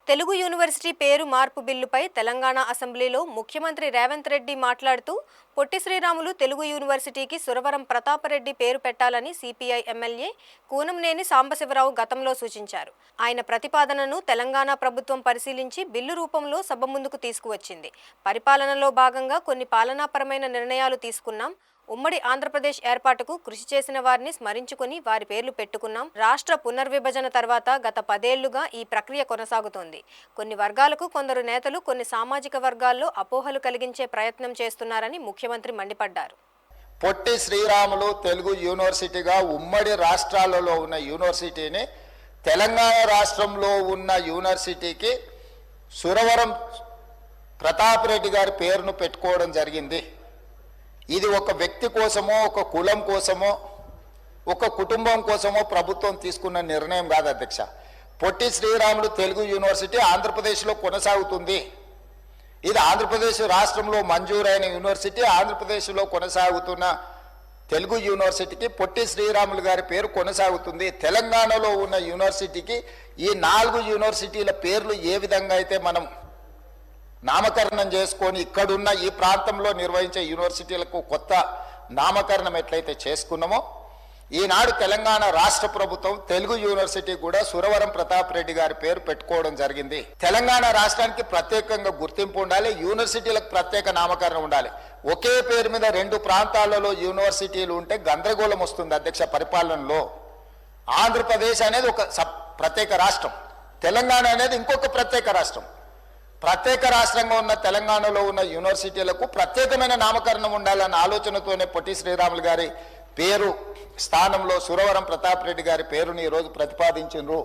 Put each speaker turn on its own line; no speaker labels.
Telugu university పేరు మార్పు బిల్లుపై తెలంగాణ అసెంబ్లీలో ముఖ్యమంత్రి రేవంత్ రెడ్డి మాట్లాడుతూ పొట్టి శ్రీరాములు తెలుగు యూనివర్సిటీకి సురవరం ప్రతాపరెడ్డి పేరు పెట్టాలని సిపిఐ ఎమ్మెల్యే కూనంనేని సాంబశివరావు గతంలో సూచించారు. ఆయన ప్రతిపాదనను తెలంగాణ ప్రభుత్వం పరిశీలించి బిల్లు రూపంలో సభ ముందుకు తీసుకువచ్చింది. పరిపాలనలో భాగంగా కొన్ని పాలనాపరమైన నిర్ణయాలు తీసుకున్నాం. ఉమ్మడి ఆంధ్రప్రదేశ్ ఏర్పాటుకు కృషి చేసిన వారిని స్మరించుకుని వారి పేర్లు పెట్టుకున్నాం. రాష్ట్ర పునర్విభజన తర్వాత గత 10 ఏళ్లుగా ఈ ప్రక్రియ కొనసాగుతోంది. కొన్ని వర్గాలకు కొందరు నేతలు కొన్ని సామాజిక వర్గాల్లో అపోహలు కలిగించే ప్రయత్నం చేస్తున్నారని ముఖ్యమంత్రి మండిపడ్డారు.
పొట్టి శ్రీరాములు తెలుగు యూనివర్సిటీగా ఉమ్మడి రాష్ట్రాలలో ఉన్న యూనివర్సిటీని తెలంగాణ రాష్ట్రంలో ఉన్న యూనివర్సిటీకి సురవరం ప్రతాపరెడ్డి గారి పేరును పెట్టుకోవడం జరిగింది. ఇది ఒక వ్యక్తి కోసమో, ఒక కులం కోసమో, ఒక కుటుంబం కోసమో ప్రభుత్వం తీసుకున్న నిర్ణయం కాదు అధ్యక్ష. పొట్టి శ్రీరాములు తెలుగు యూనివర్సిటీ ఆంధ్రప్రదేశ్లో కొనసాగుతుంది. ఇది ఆంధ్రప్రదేశ్ రాష్ట్రంలో మంజూరైన యూనివర్సిటీ. ఆంధ్రప్రదేశ్లో కొనసాగుతున్న తెలుగు యూనివర్సిటీకి పొట్టి శ్రీరాములు గారి పేరు కొనసాగుతుంది. తెలంగాణలో ఉన్న యూనివర్సిటీకి ఈ 4 యూనివర్సిటీల పేర్లు ఏ విధంగా అయితే మనం నామకరణం చేసుకొని ఇక్కడున్న ఈ ప్రాంతంలో నిర్వహించే యూనివర్సిటీలకు కొత్త నామకరణం ఎట్లయితే చేసుకున్నామో, ఈనాడు తెలంగాణ రాష్ట్ర ప్రభుత్వం తెలుగు యూనివర్సిటీ కూడా సురవరం ప్రతాపరెడ్డి గారి పేరు పెట్టుకోవడం జరిగింది. తెలంగాణ రాష్ట్రానికి ప్రత్యేకంగా గుర్తింపు ఉండాలి, యూనివర్సిటీలకు ప్రత్యేక నామకరణం ఉండాలి. ఒకే పేరు మీద 2 ప్రాంతాలలో యూనివర్సిటీలు ఉంటే గందరగోళం వస్తుంది అధ్యక్ష పరిపాలనలో. ఆంధ్రప్రదేశ్ అనేది ఒక ప్రత్యేక రాష్ట్రం, తెలంగాణ అనేది ఇంకొక ప్రత్యేక రాష్ట్రం. ప్రత్యేక రాష్ట్రంగా ఉన్న తెలంగాణలో ఉన్న యూనివర్సిటీలకు ప్రత్యేకమైన నామకరణం ఉండాలన్న ఆలోచనతోనే పొట్టి శ్రీరాములు గారి పేరు స్థానంలో సురవరం ప్రతాపరెడ్డి గారి పేరుని ఈరోజు ప్రతిపాదించారు.